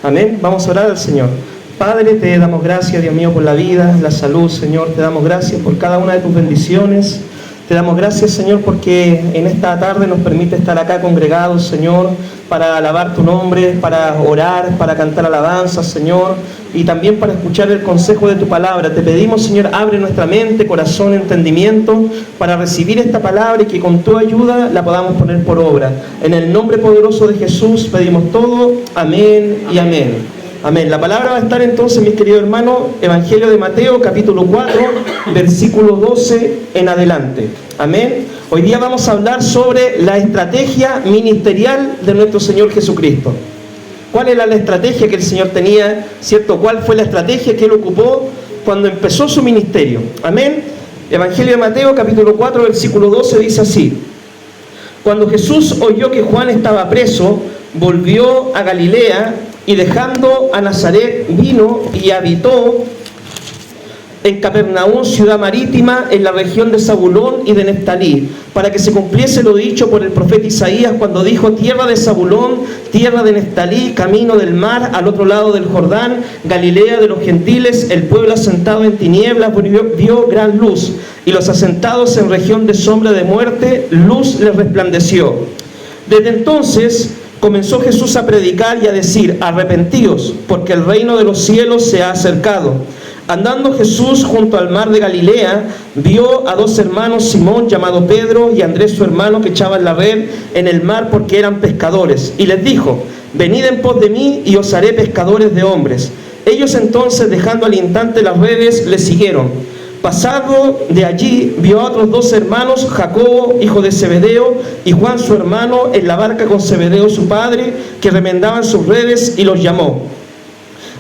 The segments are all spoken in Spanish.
Amén. Vamos a orar al Señor. Padre, te damos gracias, Dios mío, por la vida, la salud, Señor. Te damos gracias por cada una de tus bendiciones. Te damos gracias, Señor, porque en esta tarde nos permite estar acá congregados, Señor, para alabar tu nombre, para orar, para cantar alabanzas, Señor, y también para escuchar el consejo de tu palabra. Te pedimos, Señor, abre nuestra mente, corazón, entendimiento, para recibir esta palabra y que con tu ayuda la podamos poner por obra. En el nombre poderoso de Jesús pedimos todo. Amén y amén. Amén. La palabra va a estar entonces, mis queridos hermanos, Evangelio de Mateo, capítulo 4, versículo 12 en adelante. Amén. Hoy día vamos a hablar sobre la estrategia ministerial de nuestro Señor Jesucristo. ¿Cuál era la estrategia que el Señor tenía? ¿Cierto? ¿Cuál fue la estrategia que Él ocupó cuando empezó su ministerio? Amén. Evangelio de Mateo, capítulo 4, versículo 12 dice así: Cuando Jesús oyó que Juan estaba preso, volvió a Galilea y dejando a Nazaret vino y habitó en Capernaum, ciudad marítima, en la región de Zabulón y de Neftalí, para que se cumpliese lo dicho por el profeta Isaías cuando dijo: tierra de Zabulón, tierra de Neftalí, camino del mar, al otro lado del Jordán, Galilea de los gentiles, el pueblo asentado en tinieblas vio gran luz, y los asentados en región de sombra de muerte, luz les resplandeció. Desde entonces comenzó Jesús a predicar y a decir: arrepentíos, porque el reino de los cielos se ha acercado. Andando Jesús junto al mar de Galilea, vio a dos hermanos, Simón llamado Pedro y Andrés su hermano, que echaban la red en el mar porque eran pescadores, y les dijo: venid en pos de mí y os haré pescadores de hombres. Ellos entonces, dejando al instante las redes, le siguieron. Pasado de allí, vio a otros dos hermanos, Jacobo, hijo de Zebedeo, y Juan su hermano, en la barca con Zebedeo su padre, que remendaban sus redes, y los llamó.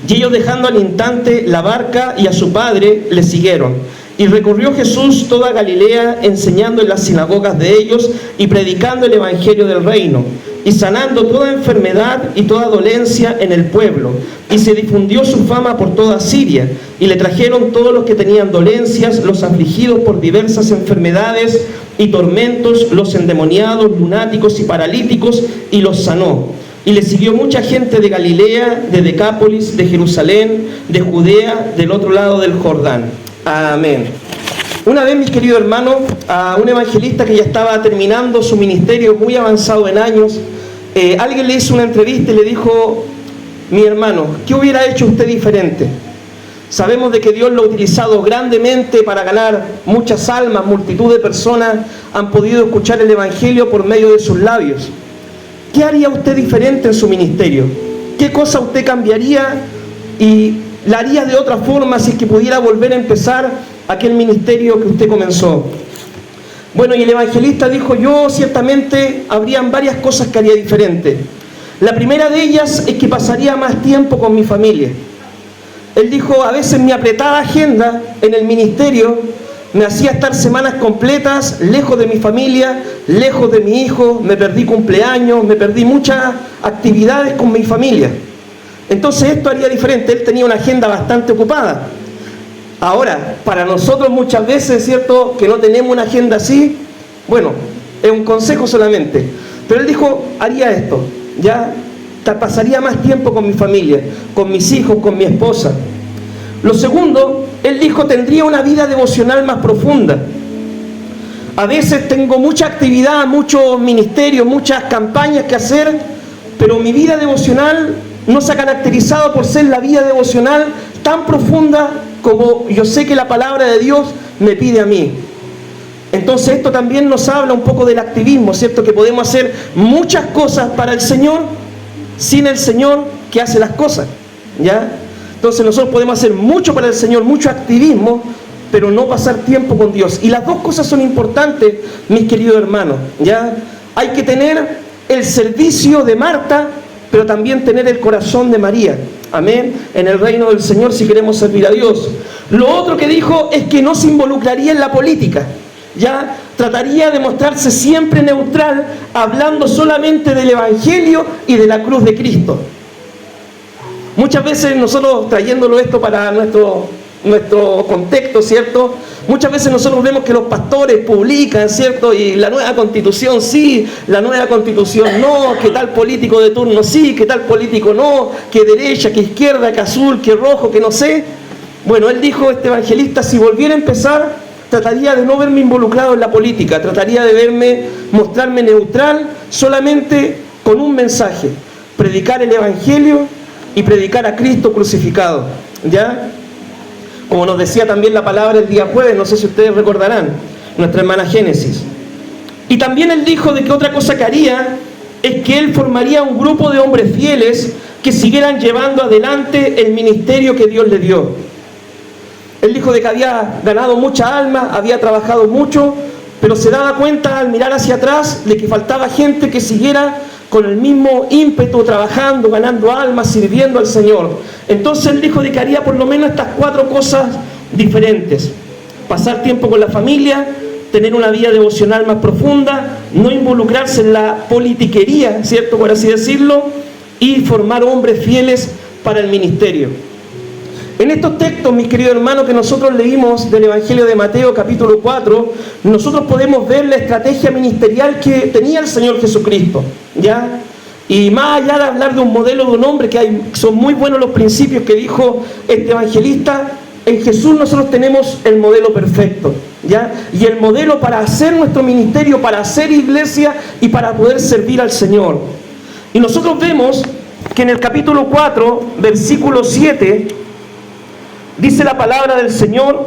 Y ellos, dejando al instante la barca y a su padre, le siguieron. Y recorrió Jesús toda Galilea, enseñando en las sinagogas de ellos y predicando el evangelio del reino, y sanando toda enfermedad y toda dolencia en el pueblo. Y se difundió su fama por toda Siria, y le trajeron todos los que tenían dolencias, los afligidos por diversas enfermedades y tormentos, los endemoniados, lunáticos y paralíticos, y los sanó. Y le siguió mucha gente de Galilea, de Decápolis, de Jerusalén, de Judea, del otro lado del Jordán. Amén. Una vez, mis queridos hermanos, a un evangelista que ya estaba terminando su ministerio, muy avanzado en años, alguien le hizo una entrevista y le dijo: mi hermano, ¿qué hubiera hecho usted diferente? Sabemos de que Dios lo ha utilizado grandemente para ganar muchas almas, multitud de personas han podido escuchar el evangelio por medio de sus labios. ¿Qué haría usted diferente en su ministerio? ¿Qué cosa usted cambiaría y la haría de otra forma si es que pudiera volver a empezar aquel ministerio que usted comenzó? Bueno, y el evangelista dijo: yo ciertamente habrían varias cosas que haría diferente. La primera de ellas es que pasaría más tiempo con mi familia. Él dijo: a veces mi apretada agenda en el ministerio me hacía estar semanas completas lejos de mi familia, lejos de mi hijo, me perdí cumpleaños, me perdí muchas actividades con mi familia. Entonces esto haría diferente. Él tenía una agenda bastante ocupada. Ahora, para nosotros muchas veces, ¿cierto?, que no tenemos una agenda así, bueno, es un consejo solamente. Pero él dijo: haría esto, ya pasaría más tiempo con mi familia, con mis hijos, con mi esposa. Lo segundo, él dijo: tendría una vida devocional más profunda. A veces tengo mucha actividad, muchos ministerios, muchas campañas que hacer, pero mi vida devocional no se ha caracterizado por ser la vida devocional tan profunda como yo sé que la palabra de Dios me pide a mí. Entonces esto también nos habla un poco del activismo, ¿cierto? Que podemos hacer muchas cosas para el Señor sin el Señor que hace las cosas, ¿ya? Entonces nosotros podemos hacer mucho para el Señor, mucho activismo, pero no pasar tiempo con Dios. Y las dos cosas son importantes, mis queridos hermanos, ¿ya? Hay que tener el servicio de Marta, pero también tener el corazón de María. Amén. En el reino del Señor, si queremos servir a Dios. Lo otro que dijo es que no se involucraría en la política. Ya trataría de mostrarse siempre neutral, hablando solamente del evangelio y de la cruz de Cristo. Muchas veces nosotros, trayéndolo esto para nuestro nuestro contexto, ¿cierto? Muchas veces nosotros vemos que los pastores publican, ¿cierto? Y la nueva constitución sí, la nueva constitución no, que tal político de turno sí, que tal político no, que derecha, que izquierda, que azul, que rojo, que no sé. Bueno, él dijo, este evangelista, si volviera a empezar, trataría de no verme involucrado en la política, trataría de mostrarme neutral, solamente con un mensaje: predicar el evangelio y predicar a Cristo crucificado, ¿ya? Como nos decía también la palabra el día jueves, no sé si ustedes recordarán, nuestra hermana Génesis. Y también él dijo de que otra cosa que haría es que él formaría un grupo de hombres fieles que siguieran llevando adelante el ministerio que Dios le dio. Él dijo de que había ganado mucha alma, había trabajado mucho, pero se daba cuenta al mirar hacia atrás de que faltaba gente que siguiera con el mismo ímpetu, trabajando, ganando almas, sirviendo al Señor. Entonces él dijo de que haría por lo menos estas 4 cosas diferentes: pasar tiempo con la familia, tener una vida devocional más profunda, no involucrarse en la politiquería, ¿cierto?, por así decirlo, y formar hombres fieles para el ministerio. En estos textos, mis queridos hermanos, que nosotros leímos del Evangelio de Mateo capítulo 4, nosotros podemos ver la estrategia ministerial que tenía el Señor Jesucristo, ¿ya? Y más allá de hablar de un modelo de un hombre, son muy buenos los principios que dijo este evangelista, en Jesús nosotros tenemos el modelo perfecto, ¿ya? Y el modelo para hacer nuestro ministerio, para hacer iglesia y para poder servir al Señor. Y nosotros vemos que en el capítulo 4, versículo 7, dice la palabra del Señor,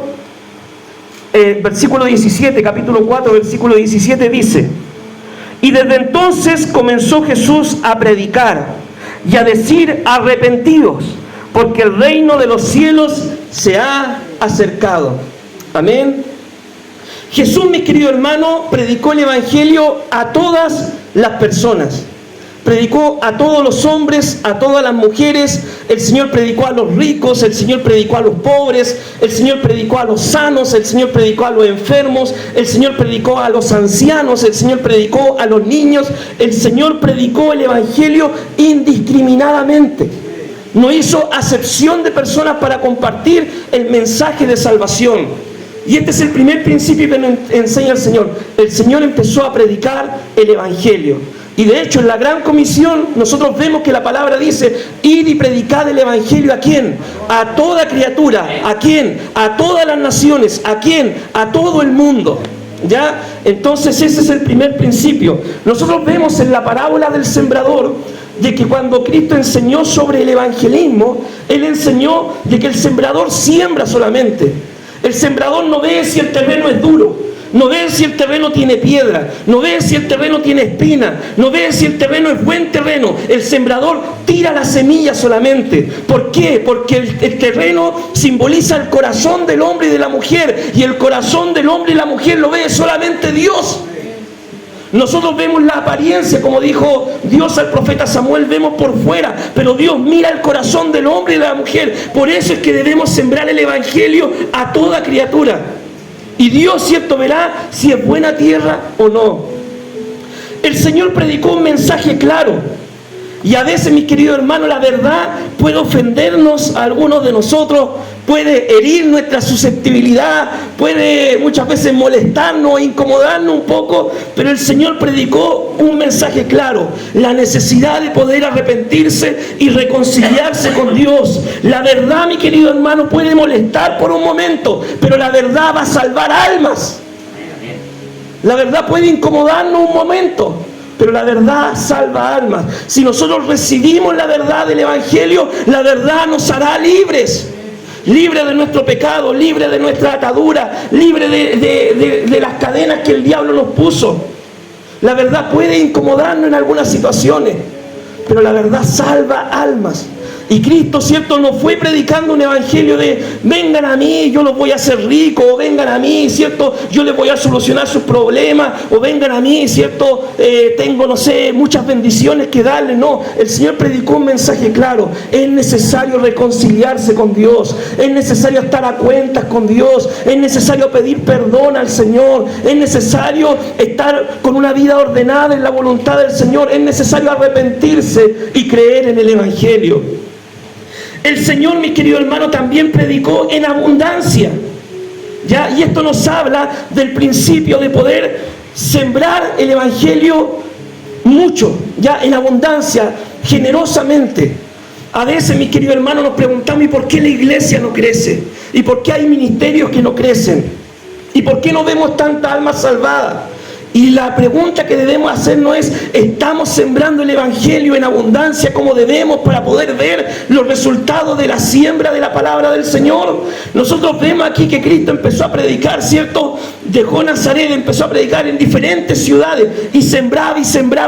versículo 17, capítulo 4, versículo 17 dice: y desde entonces comenzó Jesús a predicar y a decir: arrepentidos, porque el reino de los cielos se ha acercado. Amén. Jesús, mis queridos hermanos, predicó el evangelio a todas las personas. Predicó a todos los hombres, a todas las mujeres. El Señor predicó a los ricos, el Señor predicó a los pobres, el Señor predicó a los sanos, el Señor predicó a los enfermos, el Señor predicó a los ancianos, el Señor predicó a los niños. El Señor predicó el evangelio indiscriminadamente. No hizo acepción de personas para compartir el mensaje de salvación. Y este es el primer principio que nos enseña el Señor. El Señor empezó a predicar el evangelio. Y de hecho en la gran comisión nosotros vemos que la palabra dice: id y predicad el evangelio. ¿A quién? A toda criatura. ¿A quién? A todas las naciones. ¿A quién? A todo el mundo. ¿Ya? Entonces ese es el primer principio. Nosotros vemos en la parábola del sembrador de que cuando Cristo enseñó sobre el evangelismo, Él enseñó de que el sembrador siembra solamente. El sembrador no ve si el terreno es duro, no ve si el terreno tiene piedra, no ve si el terreno tiene espina, no ve si el terreno es buen terreno. El sembrador tira la semilla solamente. ¿Por qué? Porque el terreno simboliza el corazón del hombre y de la mujer, y el corazón del hombre y la mujer lo ve solamente Dios. Nosotros vemos la apariencia, como dijo Dios al profeta Samuel, vemos por fuera, pero Dios mira el corazón del hombre y de la mujer. Por eso es que debemos sembrar el evangelio a toda criatura. Y Dios, cierto, verá si es buena tierra o no. El Señor predicó un mensaje claro. Y a veces, mis queridos hermanos, la verdad puede ofendernos a algunos de nosotros, puede herir nuestra susceptibilidad, puede muchas veces molestarnos e incomodarnos un poco, pero el Señor predicó un mensaje claro: la necesidad de poder arrepentirse y reconciliarse con Dios. La verdad, mi querido hermano, puede molestar por un momento, pero la verdad va a salvar almas. La verdad puede incomodarnos un momento, pero la verdad salva almas. Si nosotros recibimos la verdad del evangelio, la verdad nos hará libres. Libre de nuestro pecado, libre de nuestra atadura, libre de las cadenas que el diablo nos puso. La verdad puede incomodarnos en algunas situaciones, pero la verdad salva almas. Y Cristo, ¿cierto?, no fue predicando un evangelio de vengan a mí, yo los voy a hacer ricos, o vengan a mí, ¿cierto?, yo les voy a solucionar sus problemas, o vengan a mí, ¿cierto?, tengo, no sé, muchas bendiciones que darles. No, el Señor predicó un mensaje claro: es necesario reconciliarse con Dios, es necesario estar a cuentas con Dios, es necesario pedir perdón al Señor, es necesario estar con una vida ordenada en la voluntad del Señor, es necesario arrepentirse y creer en el evangelio. El Señor, mi querido hermano, también predicó en abundancia. ¿Ya? Y esto nos habla del principio de poder sembrar el Evangelio mucho, ya en abundancia, generosamente. A veces, mi querido hermano, nos preguntamos: ¿y por qué la iglesia no crece? ¿Y por qué hay ministerios que no crecen? ¿Y por qué no vemos tantas almas salvadas? Y la pregunta que debemos hacernos es: ¿estamos sembrando el Evangelio en abundancia como debemos para poder ver los resultados de la siembra de la palabra del Señor? Nosotros vemos aquí que Cristo empezó a predicar, ¿cierto? Dejó Nazaret, empezó a predicar en diferentes ciudades y sembraba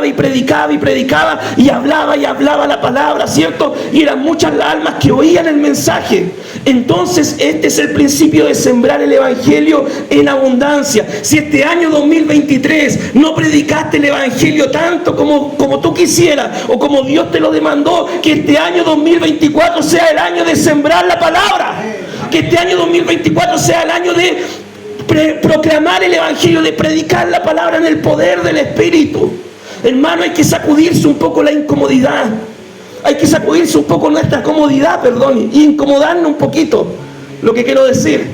y predicaba y hablaba la palabra, ¿cierto? Y eran muchas las almas que oían el mensaje. Entonces este es el principio de sembrar el Evangelio en abundancia. Si este año 2023 no predicaste el Evangelio tanto como tú quisieras o como Dios te lo demandó, que este año 2024 sea el año de sembrar la palabra. Que este año 2024 sea el año de proclamar el Evangelio, de predicar la palabra en el poder del Espíritu. Hermano, hay que sacudirse un poco la incomodidad. Hay que sacudirse un poco nuestra comodidad, y incomodarnos un poquito. Lo que quiero decir: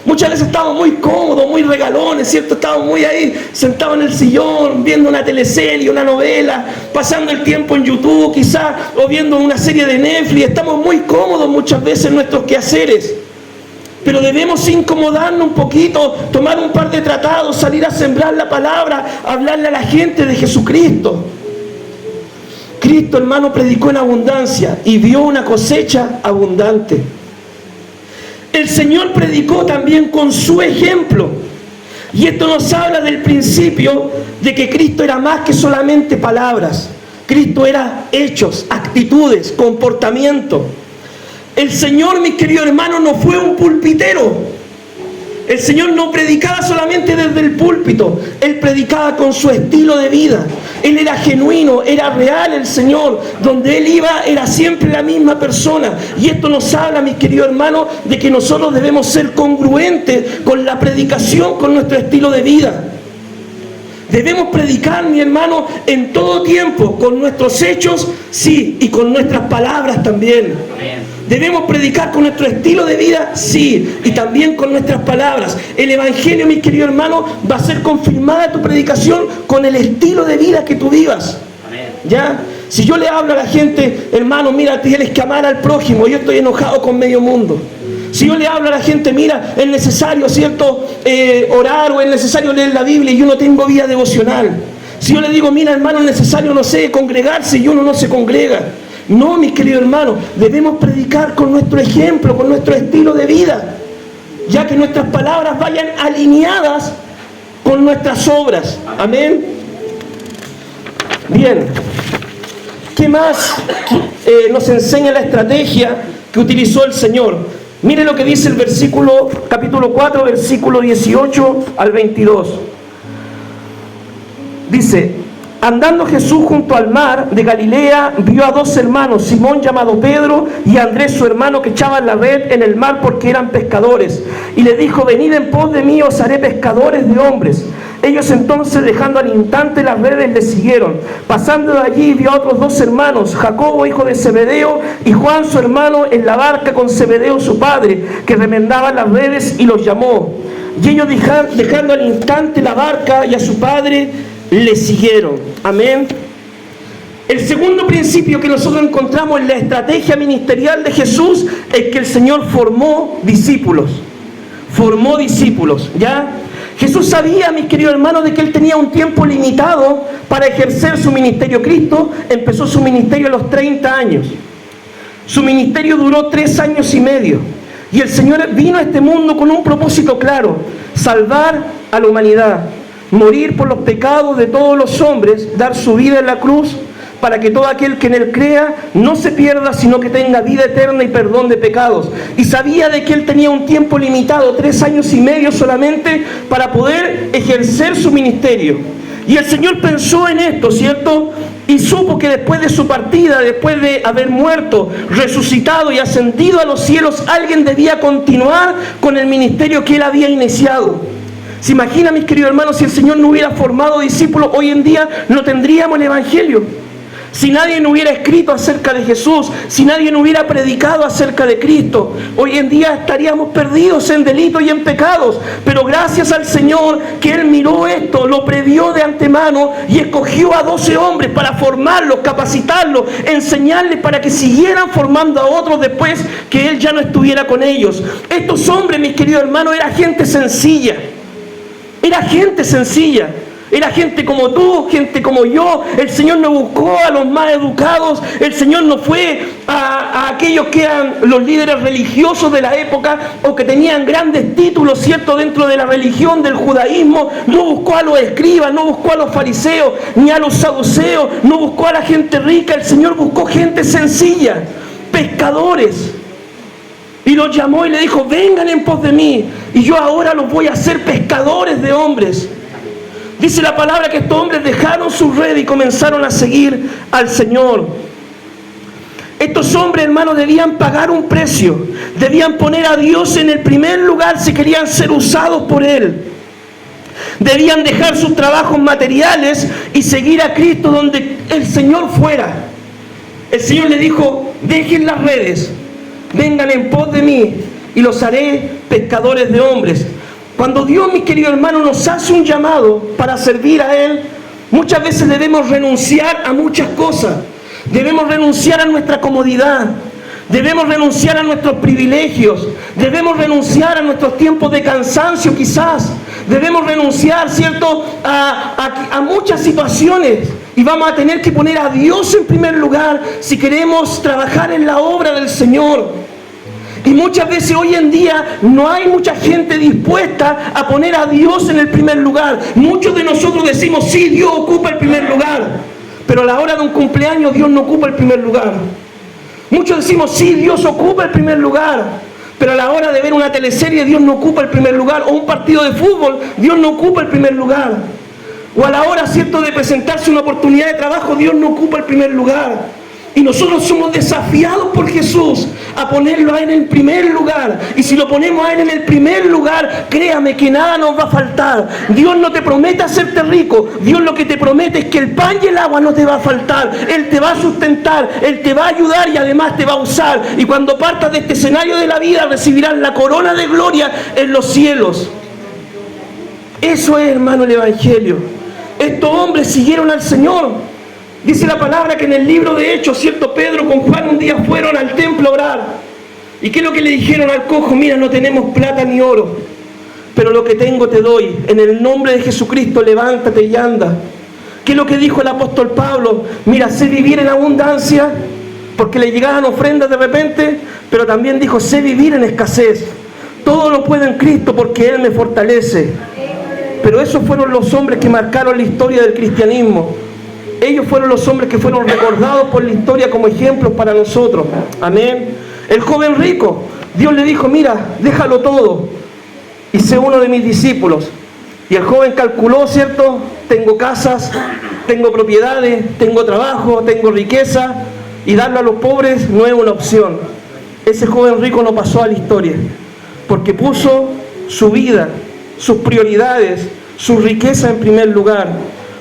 muchas veces estamos muy cómodos, muy regalones, ¿cierto? Estamos muy ahí, sentados en el sillón, viendo una teleserie, una novela, pasando el tiempo en YouTube quizás, o viendo una serie de Netflix. Estamos muy cómodos muchas veces en nuestros quehaceres. Pero debemos incomodarnos un poquito, tomar un par de tratados, salir a sembrar la palabra, hablarle a la gente de Jesucristo. Cristo, hermano, predicó en abundancia y vio una cosecha abundante. El Señor predicó también con su ejemplo. Y esto nos habla del principio de que Cristo era más que solamente palabras. Cristo era hechos, actitudes, comportamiento. El Señor, mis queridos hermanos, no fue un pulpitero. El Señor no predicaba solamente desde el púlpito. Él predicaba con su estilo de vida. Él era genuino, era real el Señor. Donde Él iba era siempre la misma persona. Y esto nos habla, mis queridos hermanos, de que nosotros debemos ser congruentes con la predicación, con nuestro estilo de vida. Debemos predicar, mi hermano, en todo tiempo, con nuestros hechos, sí, y con nuestras palabras también. Amén. Debemos predicar con nuestro estilo de vida, sí, y también con nuestras palabras. El Evangelio, mis queridos hermanos, va a ser confirmada tu predicación con el estilo de vida que tú vivas. Amén. ¿Ya? Si yo le hablo a la gente: hermano, mira, tienes que amar al prójimo, yo estoy enojado con medio mundo. Si yo le hablo a la gente: mira, es necesario, ¿cierto?, orar, o es necesario leer la Biblia, y yo no tengo vida devocional. Si yo le digo: mira, hermano, es necesario, no sé, congregarse, y uno no se congrega. No, mis queridos hermanos, debemos predicar con nuestro ejemplo, con nuestro estilo de vida, ya que nuestras palabras vayan alineadas con nuestras obras. Amén. Bien, ¿qué más nos enseña la estrategia que utilizó el Señor? Mire lo que dice el capítulo 4, versículo 18 al 22. Dice: andando Jesús junto al mar de Galilea, vio a dos hermanos, Simón llamado Pedro y Andrés su hermano, que echaban la red en el mar porque eran pescadores. Y le dijo: venid en pos de mí, os haré pescadores de hombres. Ellos entonces, dejando al instante las redes, le siguieron. Pasando de allí, vio a otros dos hermanos, Jacobo hijo de Zebedeo y Juan su hermano, en la barca con Zebedeo su padre, que remendaban las redes, y los llamó. Y ellos, dejando al instante la barca y a su padre, le siguieron. Amén. El segundo principio que nosotros encontramos en la estrategia ministerial de Jesús es que el Señor formó discípulos. Formó discípulos, ¿ya? Jesús sabía, mis queridos hermanos, de que Él tenía un tiempo limitado para ejercer su ministerio. Cristo empezó su ministerio a los 30 años. Su ministerio duró 3 años y medio. Y el Señor vino a este mundo con un propósito claro: salvar a la humanidad, morir por los pecados de todos los hombres, dar su vida en la cruz, para que todo aquel que en Él crea no se pierda, sino que tenga vida eterna y perdón de pecados. Y sabía de que Él tenía un tiempo limitado, 3 años y medio solamente, para poder ejercer su ministerio. Y el Señor pensó en esto, ¿cierto? Y supo que después de su partida, después de haber muerto, resucitado y ascendido a los cielos, alguien debía continuar con el ministerio que Él había iniciado. ¿Se imagina, mis queridos hermanos, si el Señor no hubiera formado discípulos? Hoy en día no tendríamos el Evangelio. si nadie no hubiera escrito acerca de Jesús, si nadie no hubiera predicado acerca de Cristo, hoy en día estaríamos perdidos en delitos y en pecados. Pero gracias al Señor que Él miró esto, lo previó de antemano y escogió a 12 hombres para formarlos, capacitarlos, enseñarles para que siguieran formando a otros después que Él ya no estuviera con ellos. Estos hombres, mis queridos hermanos, era gente sencilla. Era gente sencilla. Era gente como tú, gente como yo. El Señor no buscó a los más educados. El Señor no fue a aquellos que eran los líderes religiosos de la época o que tenían grandes títulos, ¿cierto?, dentro de la religión del judaísmo. No buscó a los escribas, no buscó a los fariseos, ni a los saduceos, no buscó a la gente rica. El Señor buscó gente sencilla, pescadores. Y los llamó y le dijo: vengan en pos de mí, y yo ahora los voy a hacer pescadores de hombres. Dice la palabra que estos hombres dejaron su red y comenzaron a seguir al Señor. Estos hombres, hermanos, debían pagar un precio. Debían poner a Dios en el primer lugar si querían ser usados por Él. Debían dejar sus trabajos materiales y seguir a Cristo donde el Señor fuera. El Señor le dijo: dejen las redes, vengan en pos de mí y los haré pescadores de hombres. Cuando Dios, mis queridos hermanos, nos hace un llamado para servir a Él, muchas veces debemos renunciar a muchas cosas. Debemos renunciar a nuestra comodidad. Debemos renunciar a nuestros privilegios. Debemos renunciar a nuestros tiempos de cansancio quizás. Debemos renunciar, ¿cierto?, a muchas situaciones. Y vamos a tener que poner a Dios en primer lugar si queremos trabajar en la obra del Señor. Y muchas veces hoy en día no hay mucha gente dispuesta a poner a Dios en el primer lugar. Muchos de nosotros decimos: sí, Dios ocupa el primer lugar. Pero a la hora de un cumpleaños Dios no ocupa el primer lugar. Muchos decimos: sí, Dios ocupa el primer lugar. Pero a la hora de ver una teleserie Dios no ocupa el primer lugar. O un partido de fútbol, Dios no ocupa el primer lugar. O a la hora, ¿cierto?, de presentarse una oportunidad de trabajo, Dios no ocupa el primer lugar. Y nosotros somos desafiados por Jesús a ponerlo a Él en el primer lugar. Y si lo ponemos a Él en el primer lugar, créame que nada nos va a faltar. Dios no te promete hacerte rico. Dios lo que te promete es que el pan y el agua no te va a faltar. Él te va a sustentar, Él te va a ayudar y además te va a usar. Y cuando partas de este escenario de la vida, recibirás la corona de gloria en los cielos. Eso es, hermano, el Evangelio. Estos hombres siguieron al Señor. Dice la palabra que en el libro de Hechos, ¿cierto?, Pedro con Juan un día fueron al templo a orar. ¿Y qué es lo que le dijeron al cojo? Mira, no tenemos plata ni oro, pero lo que tengo te doy. En el nombre de Jesucristo, levántate y anda. ¿Qué es lo que dijo el apóstol Pablo? Mira, sé vivir en abundancia, porque le llegaban ofrendas de repente, pero también dijo: sé vivir en escasez. Todo lo puedo en Cristo porque Él me fortalece. Pero esos fueron los hombres que marcaron la historia del cristianismo. Ellos fueron los hombres que fueron recordados por la historia como ejemplos para nosotros. Amén. El joven rico, Dios le dijo: mira, déjalo todo y sé uno de mis discípulos. Y el joven calculó, ¿cierto? Tengo casas, tengo propiedades, tengo trabajo, tengo riqueza, y darlo a los pobres no es una opción. Ese joven rico no pasó a la historia porque puso su vida, sus prioridades, su riqueza en primer lugar.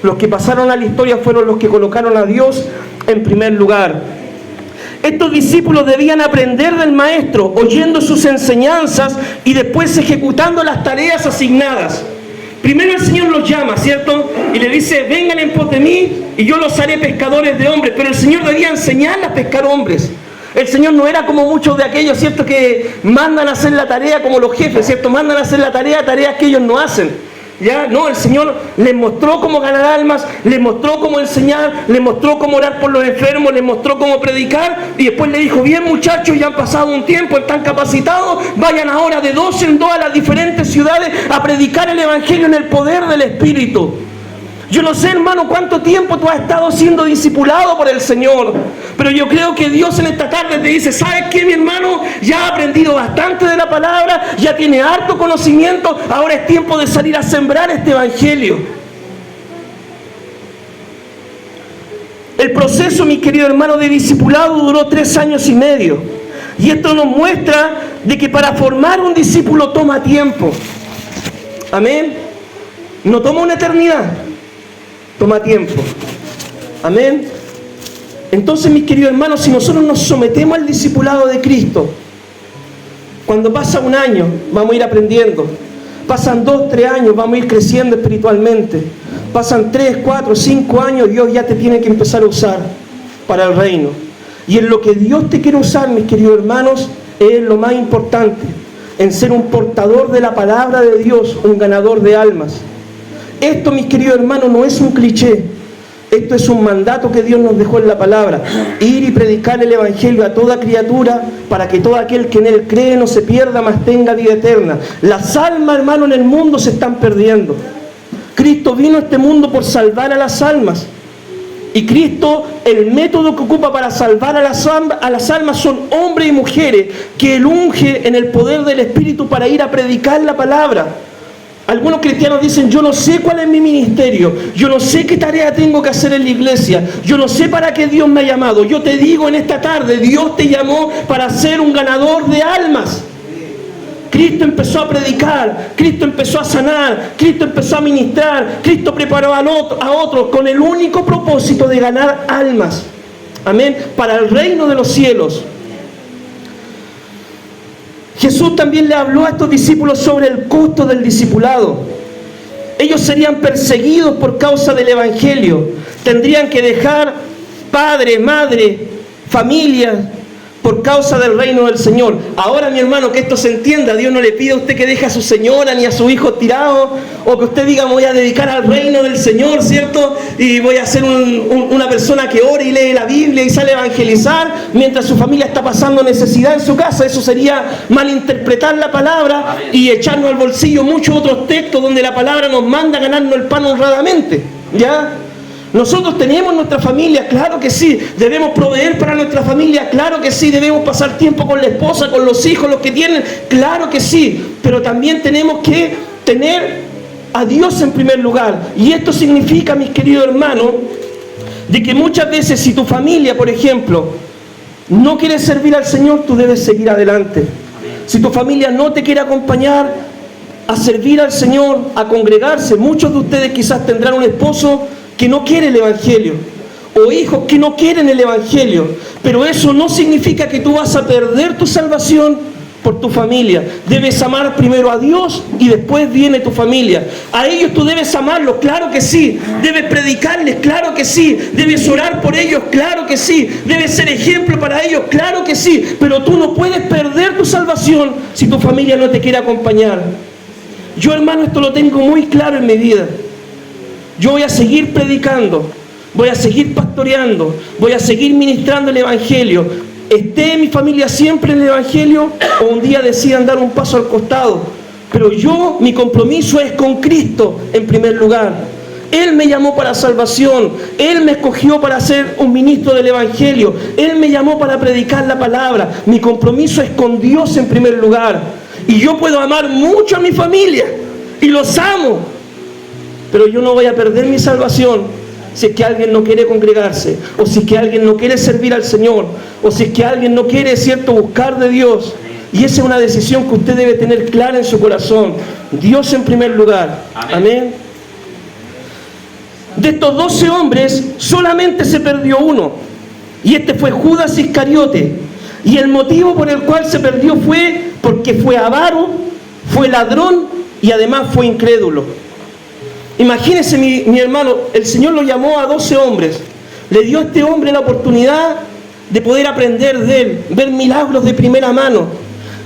Los que pasaron a la historia fueron los que colocaron a Dios en primer lugar. Estos discípulos debían aprender del Maestro, oyendo sus enseñanzas y después ejecutando las tareas asignadas. Primero el Señor los llama, ¿cierto? Y le dice: vengan en pos de mí y yo los haré pescadores de hombres. Pero el Señor debía enseñarles a pescar hombres. El Señor no era como muchos de aquellos, ¿cierto?, que mandan a hacer la tarea como los jefes, ¿cierto? Mandan a hacer la tarea, tareas que ellos no hacen. ¿Ya? No, el Señor les mostró cómo ganar almas, les mostró cómo enseñar, les mostró cómo orar por los enfermos, les mostró cómo predicar, y después le dijo: bien, muchachos, ya han pasado un tiempo, están capacitados, vayan ahora de 2 en 2 a las diferentes ciudades a predicar el Evangelio en el poder del Espíritu. Yo no sé, hermano, cuánto tiempo tú has estado siendo discipulado por el Señor, pero yo creo que Dios en esta tarde te dice: ¿sabes qué, mi hermano? Ya ha aprendido bastante de la palabra, ya tiene harto conocimiento, ahora es tiempo de salir a sembrar este Evangelio. El proceso, mi querido hermano, de discipulado duró 3 años y medio. Y esto nos muestra de que para formar un discípulo toma tiempo. Amén. No toma una eternidad. Toma tiempo. Amén. Entonces, mis queridos hermanos, si nosotros nos sometemos al discipulado de Cristo, cuando pasa un año, vamos a ir aprendiendo. Pasan 2, 3 años, vamos a ir creciendo espiritualmente. Pasan 3, 4, 5 años, Dios ya te tiene que empezar a usar para el reino. Y en lo que Dios te quiere usar, mis queridos hermanos, es lo más importante, en ser un portador de la palabra de Dios, un ganador de almas. Esto, mis queridos hermanos, no es un cliché. Esto es un mandato que Dios nos dejó en la palabra. Ir y predicar el Evangelio a toda criatura, para que todo aquel que en Él cree no se pierda, mas tenga vida eterna. Las almas, hermano, en el mundo se están perdiendo. Cristo vino a este mundo por salvar a las almas. Y Cristo, el método que ocupa para salvar a las almas son hombres y mujeres que Él unge en el poder del Espíritu para ir a predicar la palabra. Algunos cristianos dicen, yo no sé cuál es mi ministerio, yo no sé qué tarea tengo que hacer en la iglesia, yo no sé para qué Dios me ha llamado. Yo te digo en esta tarde, Dios te llamó para ser un ganador de almas. Cristo empezó a predicar, Cristo empezó a sanar, Cristo empezó a ministrar, Cristo preparó a otros con el único propósito de ganar almas. Amén. Para el reino de los cielos. Jesús también le habló a estos discípulos sobre el costo del discipulado. Ellos serían perseguidos por causa del Evangelio. Tendrían que dejar padre, madre, familia, por causa del reino del Señor. Ahora, mi hermano, que esto se entienda, Dios no le pide a usted que deje a su señora ni a su hijo tirado, o que usted diga, me voy a dedicar al reino del Señor, ¿cierto? Y voy a ser una persona que ora y lee la Biblia y sale a evangelizar mientras su familia está pasando necesidad en su casa. Eso sería malinterpretar la palabra y echarnos al bolsillo muchos otros textos donde la palabra nos manda a ganarnos el pan honradamente, ¿ya? Nosotros tenemos nuestra familia, claro que sí. Debemos proveer para nuestra familia, claro que sí. Debemos pasar tiempo con la esposa, con los hijos, los que tienen, claro que sí. Pero también tenemos que tener a Dios en primer lugar. Y esto significa, mis queridos hermanos, de que muchas veces si tu familia, por ejemplo, no quiere servir al Señor, tú debes seguir adelante. Si tu familia no te quiere acompañar a servir al Señor, a congregarse, muchos de ustedes quizás tendrán un esposo que no quiere el Evangelio, o hijos que no quieren el Evangelio, pero eso no significa que tú vas a perder tu salvación por tu familia. Debes amar primero a Dios y después viene tu familia. A ellos tú debes amarlos, claro que sí. Debes predicarles, claro que sí. Debes orar por ellos, claro que sí. Debes ser ejemplo para ellos, claro que sí. Pero tú no puedes perder tu salvación si tu familia no te quiere acompañar. Yo, hermano, esto lo tengo muy claro en mi vida. Yo voy a seguir predicando, voy a seguir pastoreando, voy a seguir ministrando el Evangelio. Esté mi familia siempre en el Evangelio o un día decidan dar un paso al costado. Pero yo, mi compromiso es con Cristo en primer lugar. Él me llamó para salvación, Él me escogió para ser un ministro del Evangelio, Él me llamó para predicar la palabra. Mi compromiso es con Dios en primer lugar. Y yo puedo amar mucho a mi familia y los amo, pero yo no voy a perder mi salvación si es que alguien no quiere congregarse, o si es que alguien no quiere servir al Señor, o si es que alguien no quiere, ¿cierto?, buscar de Dios. Y esa es una decisión que usted debe tener clara en su corazón. Dios en primer lugar. Amén. De estos 12 hombres, solamente se perdió uno. Y este fue Judas Iscariote. Y el motivo por el cual se perdió fue porque fue avaro, fue ladrón y además fue incrédulo. Imagínense, mi hermano, el Señor lo llamó a 12 hombres. Le dio a este hombre la oportunidad de poder aprender de Él, ver milagros de primera mano,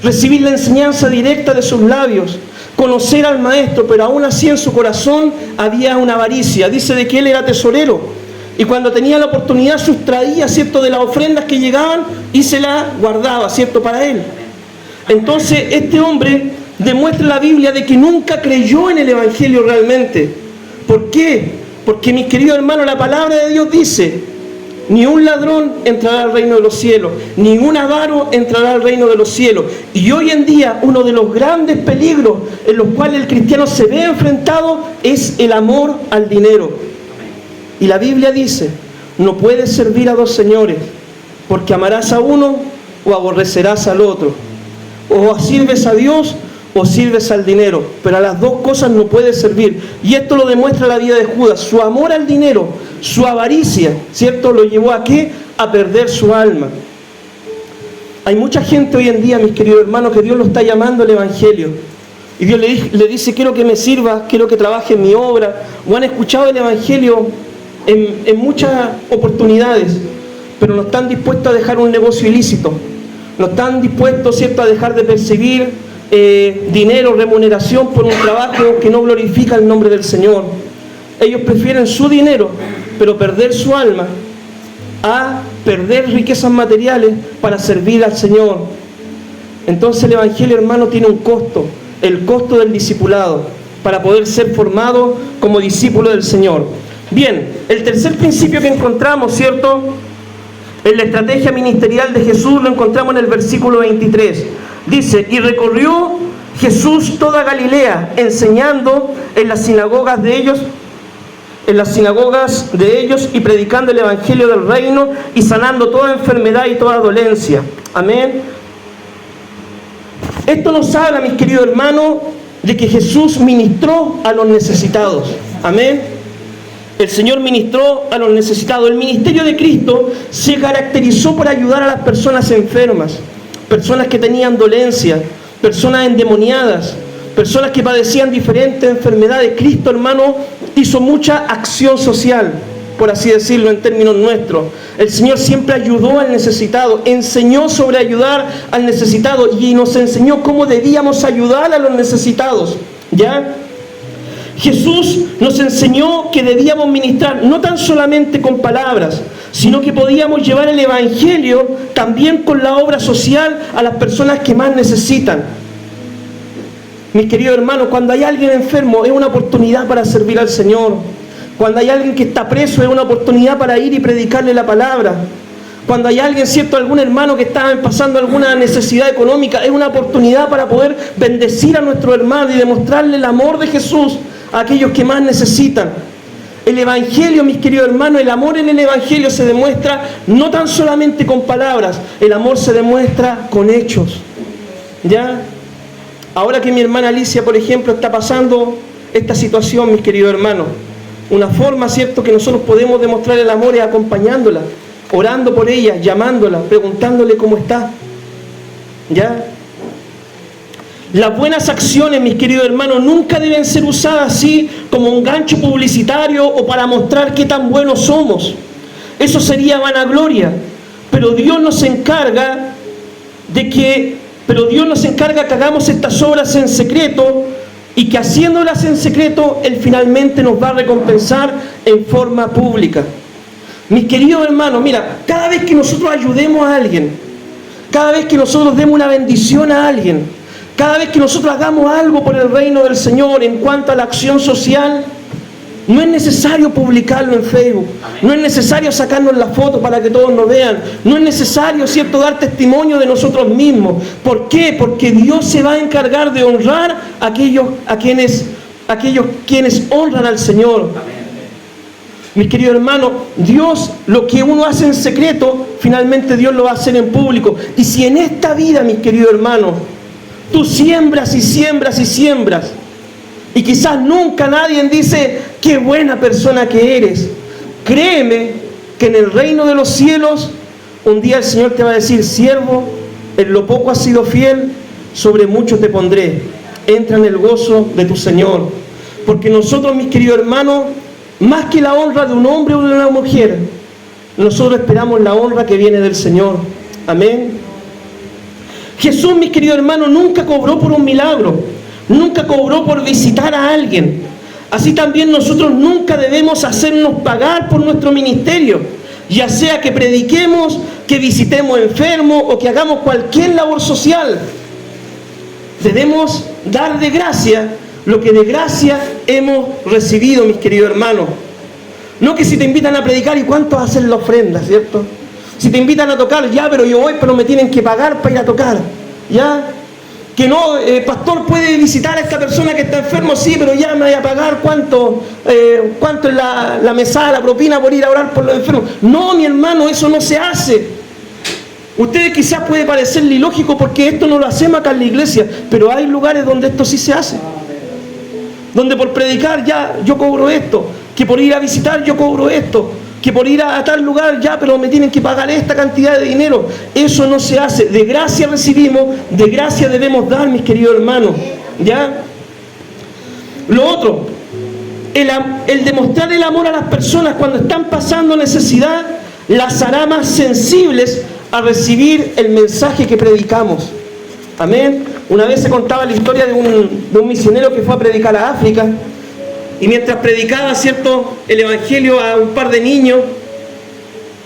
recibir la enseñanza directa de sus labios, conocer al Maestro, pero aún así en su corazón había una avaricia. Dice de que él era tesorero y cuando tenía la oportunidad sustraía, ¿cierto?, de las ofrendas que llegaban y se las guardaba, ¿cierto?, para él. Entonces este hombre demuestra en la Biblia de que nunca creyó en el Evangelio realmente. ¿Por qué? Porque, mis queridos hermanos, la palabra de Dios dice: ni un ladrón entrará al reino de los cielos, ni un avaro entrará al reino de los cielos. Y hoy en día uno de los grandes peligros en los cuales el cristiano se ve enfrentado es el amor al dinero. Y la Biblia dice: no puedes servir a dos señores, porque amarás a uno o aborrecerás al otro. O sirves a Dios o sirves al dinero, pero a las dos cosas no puedes servir. Y esto lo demuestra la vida de Judas. Su amor al dinero, su avaricia, ¿cierto?, lo llevó ¿a qué? A perder su alma. Hay mucha gente hoy en día, mis queridos hermanos, que Dios lo está llamando al Evangelio. Y Dios le dice, quiero que me sirvas, quiero que trabaje en mi obra. O han escuchado el Evangelio en muchas oportunidades, pero no están dispuestos a dejar un negocio ilícito. No están dispuestos, ¿cierto?, a dejar de percibir dinero, remuneración por un trabajo que no glorifica el nombre del Señor. Ellos prefieren su dinero, pero perder su alma, a perder riquezas materiales para servir al Señor. Entonces el Evangelio, hermano, tiene un costo, el costo del discipulado, para poder ser formado como discípulo del Señor. Bien, el tercer principio que encontramos, ¿cierto?, en la estrategia ministerial de Jesús, lo encontramos en el versículo 23. Dice, y recorrió Jesús toda Galilea, enseñando en las sinagogas de ellos, y predicando el evangelio del reino y sanando toda enfermedad y toda dolencia. Amén. Esto nos habla, mis queridos hermanos, de que Jesús ministró a los necesitados. Amén. El Señor ministró a los necesitados. El ministerio de Cristo se caracterizó por ayudar a las personas enfermas, personas que tenían dolencia, personas endemoniadas, personas que padecían diferentes enfermedades. Cristo, hermano, hizo mucha acción social, por así decirlo en términos nuestros. El Señor siempre ayudó al necesitado, enseñó sobre ayudar al necesitado y nos enseñó cómo debíamos ayudar a los necesitados. ¿Ya? Jesús nos enseñó que debíamos ministrar no tan solamente con palabras, sino que podíamos llevar el Evangelio también con la obra social a las personas que más necesitan. Mis queridos hermanos, cuando hay alguien enfermo es una oportunidad para servir al Señor. Cuando hay alguien que está preso es una oportunidad para ir y predicarle la palabra. Cuando hay alguien, ¿cierto?, algún hermano que está pasando alguna necesidad económica, es una oportunidad para poder bendecir a nuestro hermano y demostrarle el amor de Jesús a aquellos que más necesitan. El Evangelio, mis queridos hermanos, el amor en el Evangelio se demuestra no tan solamente con palabras, el amor se demuestra con hechos. ¿Ya? Ahora que mi hermana Alicia, por ejemplo, está pasando esta situación, mis queridos hermanos, una forma, ¿cierto?, que nosotros podemos demostrar el amor es acompañándola, orando por ella, llamándola, preguntándole cómo está. ¿Ya? Las buenas acciones, mis queridos hermanos, nunca deben ser usadas así como un gancho publicitario o para mostrar qué tan buenos somos. Eso sería vanagloria. Pero Dios nos encarga que hagamos estas obras en secreto y que haciéndolas en secreto, Él finalmente nos va a recompensar en forma pública. Mis queridos hermanos, mira, cada vez que nosotros ayudemos a alguien, cada vez que nosotros demos una bendición a alguien, cada vez que nosotros hagamos algo por el reino del Señor en cuanto a la acción social, no es necesario publicarlo en Facebook, no es necesario sacarnos la foto para que todos nos vean, no es necesario, ¿cierto?, dar testimonio de nosotros mismos. ¿Por qué? Porque Dios se va a encargar de honrar a aquellos quienes honran al Señor. Mis queridos hermanos, Dios, lo que uno hace en secreto, finalmente Dios lo va a hacer en público. Y si en esta vida, mis queridos hermanos, tú siembras y siembras y siembras, y quizás nunca nadie dice, qué buena persona que eres, créeme que en el reino de los cielos, un día el Señor te va a decir, siervo, en lo poco has sido fiel, sobre mucho te pondré, entra en el gozo de tu Señor. Porque nosotros, mis queridos hermanos, más que la honra de un hombre o de una mujer, nosotros esperamos la honra que viene del Señor. Amén. Jesús, mis queridos hermanos, nunca cobró por un milagro, nunca cobró por visitar a alguien. Así también nosotros nunca debemos hacernos pagar por nuestro ministerio, ya sea que prediquemos, que visitemos enfermos o que hagamos cualquier labor social. Debemos dar de gracia lo que de gracia hemos recibido, mis queridos hermanos. No que si te invitan a predicar, ¿y cuánto hacen la ofrenda, cierto? Si te invitan a tocar, ya, pero yo voy, pero me tienen que pagar para ir a tocar, ¿ya? Que no, pastor, puede visitar a esta persona que está enfermo, sí, pero ya me voy a pagar cuánto es la mesada, la propina por ir a orar por los enfermos. No, mi hermano, eso no se hace. Ustedes quizás puede parecerle ilógico porque esto no lo hacemos acá en la iglesia, pero hay lugares donde esto sí se hace. Donde por predicar ya yo cobro esto, que por ir a visitar yo cobro esto, que por ir a tal lugar ya, pero me tienen que pagar esta cantidad de dinero. Eso no se hace. De gracia recibimos, de gracia debemos dar, mis queridos hermanos. ¿Ya? Lo otro, el demostrar el amor a las personas cuando están pasando necesidad, las hará más sensibles a recibir el mensaje que predicamos. Amén. Una vez se contaba la historia de un misionero que fue a predicar a África, y mientras predicaba, ¿cierto?, el evangelio a un par de niños,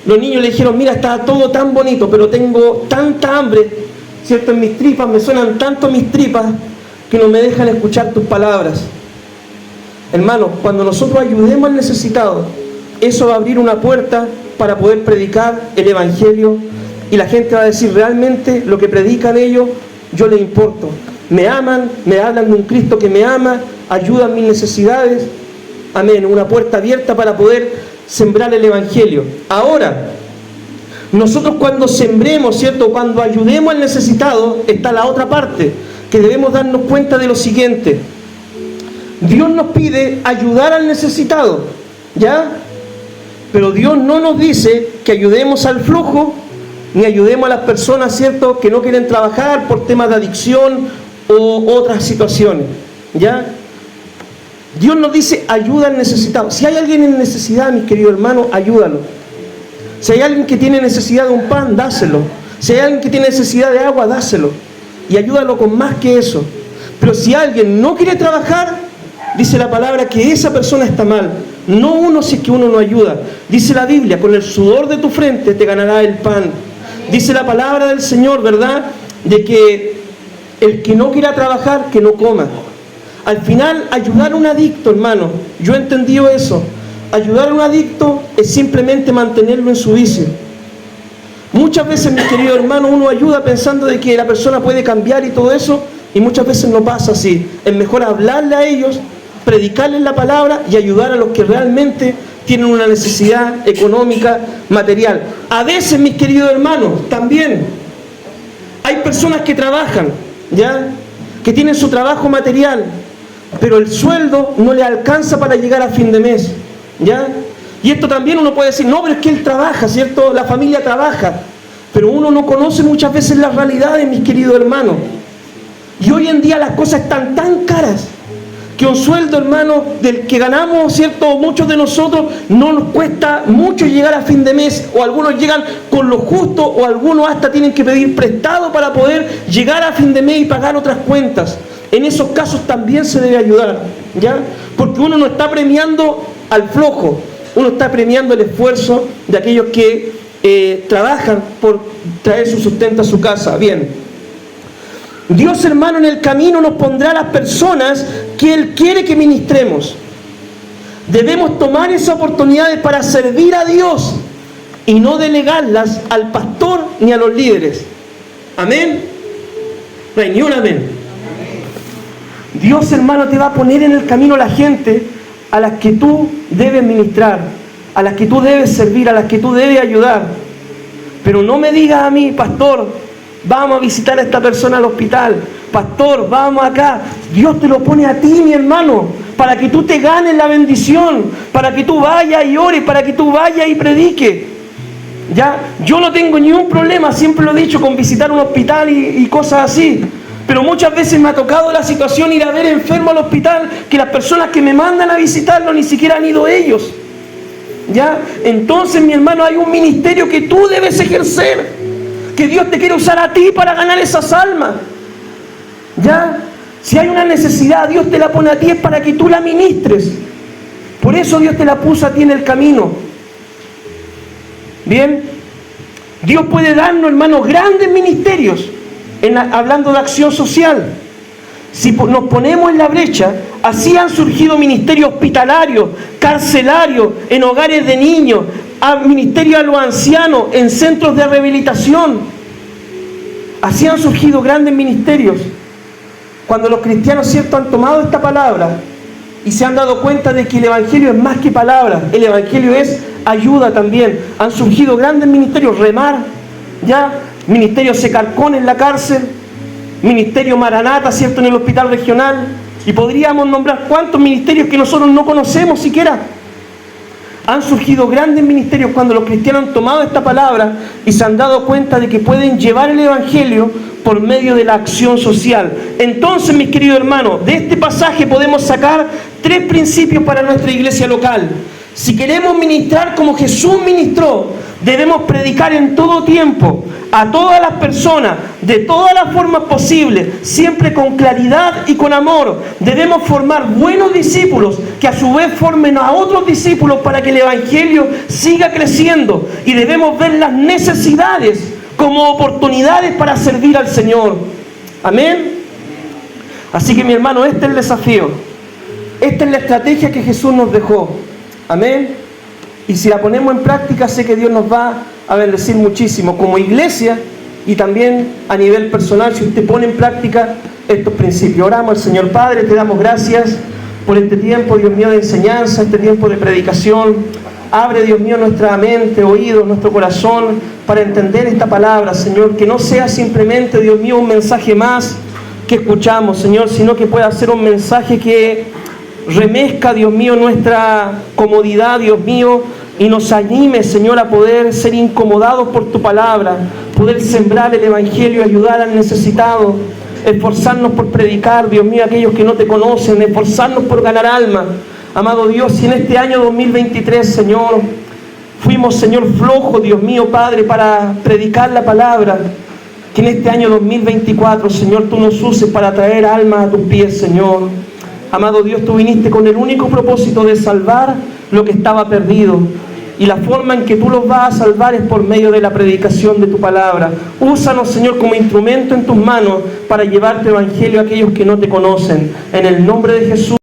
los niños le dijeron: mira, está todo tan bonito, pero tengo tanta hambre, ¿cierto?, en mis tripas, me suenan tanto mis tripas, que no me dejan escuchar tus palabras. Hermanos, cuando nosotros ayudemos al necesitado, eso va a abrir una puerta para poder predicar el evangelio, y la gente va a decir: realmente lo que predican ellos, yo les importo. Me aman, me hablan de un Cristo que me ama, ayudan mis necesidades. Amén. Una puerta abierta para poder sembrar el evangelio. Ahora, nosotros cuando sembremos, ¿cierto?, cuando ayudemos al necesitado, está la otra parte, que debemos darnos cuenta de lo siguiente. Dios nos pide ayudar al necesitado, ¿ya? Pero Dios no nos dice que ayudemos al flojo, ni ayudemos a las personas, ¿cierto?, que no quieren trabajar por temas de adicción o otras situaciones, ¿ya? Dios nos dice: ayuda al necesitado. Si hay alguien en necesidad, mis queridos hermanos, ayúdalo. Si hay alguien que tiene necesidad de un pan, dáselo. Si hay alguien que tiene necesidad de agua, dáselo. Y ayúdalo con más que eso. Pero si alguien no quiere trabajar, dice la palabra que esa persona está mal. No uno si es que uno no ayuda. Dice la Biblia: con el sudor de tu frente te ganará el pan. Dice la palabra del Señor, ¿verdad?, de que el que no quiera trabajar, que no coma. Al final, ayudar a un adicto, hermano, yo he entendido eso. Ayudar a un adicto es simplemente mantenerlo en su vicio. Muchas veces, mis queridos hermanos, uno ayuda pensando de que la persona puede cambiar y todo eso, y muchas veces no pasa así. Es mejor hablarle a ellos, predicarles la palabra y ayudar a los que realmente tienen una necesidad económica, material. A veces, mis queridos hermanos, también hay personas que trabajan, ¿ya?, que tienen su trabajo material, pero el sueldo no le alcanza para llegar a fin de mes, ¿ya? Y esto también uno puede decir: no, pero es que él trabaja, ¿cierto?, la familia trabaja, pero uno no conoce muchas veces las realidades, mis queridos hermanos. Y hoy en día las cosas están tan caras que un sueldo, hermano, del que ganamos, ¿cierto?, muchos de nosotros, no nos cuesta mucho llegar a fin de mes, o algunos llegan con lo justo, o algunos hasta tienen que pedir prestado para poder llegar a fin de mes y pagar otras cuentas. En esos casos también se debe ayudar, ¿ya? Porque uno no está premiando al flojo, uno está premiando el esfuerzo de aquellos que trabajan por traer su sustento a su casa. Bien. Dios, hermano, en el camino nos pondrá a las personas que Él quiere que ministremos. Debemos tomar esas oportunidades para servir a Dios y no delegarlas al pastor ni a los líderes. Amén. No hay ni un amén. Dios, hermano, te va a poner en el camino a la gente a las que tú debes ministrar, a las que tú debes servir, a las que tú debes ayudar. Pero no me digas a mí: pastor, vamos a visitar a esta persona al hospital. Pastor, vamos acá. Dios te lo pone a ti, mi hermano, para que tú te ganes la bendición, para que tú vayas y ores, para que tú vayas y prediques. ¿Ya? Yo no tengo ni un problema, siempre lo he dicho, con visitar un hospital y cosas así. Pero muchas veces me ha tocado la situación ir a ver enfermo al hospital, que las personas que me mandan a visitarlo ni siquiera han ido ellos. ¿Ya? Entonces, mi hermano, hay un ministerio que tú debes ejercer, que Dios te quiere usar a ti para ganar esas almas. ¿Ya? Si hay una necesidad, Dios te la pone a ti, es para que tú la ministres. Por eso Dios te la puso a ti en el camino. Bien. Dios puede darnos, hermanos, grandes ministerios, hablando de acción social. Si nos ponemos en la brecha, así han surgido ministerios hospitalarios, carcelarios, en hogares de niños, ministerios a los ancianos, en centros de rehabilitación. Así han surgido grandes ministerios. Cuando los cristianos, ¿cierto?, han tomado esta palabra y se han dado cuenta de que el evangelio es más que palabras, el evangelio es ayuda también. Han surgido grandes ministerios, remar, ¿ya? Ministerio Secarcón en la cárcel, Ministerio Maranata, ¿cierto?, en el hospital regional, y podríamos nombrar cuántos ministerios que nosotros no conocemos siquiera. Han surgido grandes ministerios cuando los cristianos han tomado esta palabra y se han dado cuenta de que pueden llevar el Evangelio por medio de la acción social. Entonces, mis queridos hermanos, de este pasaje podemos sacar 3 principios para nuestra iglesia local. Si queremos ministrar como Jesús ministró, debemos predicar en todo tiempo, a todas las personas, de todas las formas posibles, siempre con claridad y con amor. Debemos formar buenos discípulos, que a su vez formen a otros discípulos para que el Evangelio siga creciendo. Y debemos ver las necesidades como oportunidades para servir al Señor. Amén. Así que, mi hermano, este es el desafío. Esta es la estrategia que Jesús nos dejó. Amén. Y si la ponemos en práctica, sé que Dios nos va a bendecir muchísimo como iglesia y también a nivel personal, si usted pone en práctica estos principios. Oramos al Señor. Padre, te damos gracias por este tiempo, Dios mío, de enseñanza, este tiempo de predicación. Abre, Dios mío, nuestra mente, oídos, nuestro corazón para entender esta palabra, Señor. Que no sea simplemente, Dios mío, un mensaje más que escuchamos, Señor, sino que pueda ser un mensaje que remezca, Dios mío, nuestra comodidad, Dios mío, y nos anime, Señor, a poder ser incomodados por tu palabra, poder sembrar el Evangelio, ayudar al necesitado, esforzarnos por predicar, Dios mío, a aquellos que no te conocen, esforzarnos por ganar almas. Amado Dios, si en este año 2023, Señor, fuimos, Señor, flojos, Dios mío, Padre, para predicar la palabra, que en este año 2024, Señor, tú nos uses para traer almas a tus pies, Señor. Amado Dios, tú viniste con el único propósito de salvar lo que estaba perdido. Y la forma en que tú los vas a salvar es por medio de la predicación de tu palabra. Úsanos, Señor, como instrumento en tus manos para llevar tu evangelio a aquellos que no te conocen. En el nombre de Jesús.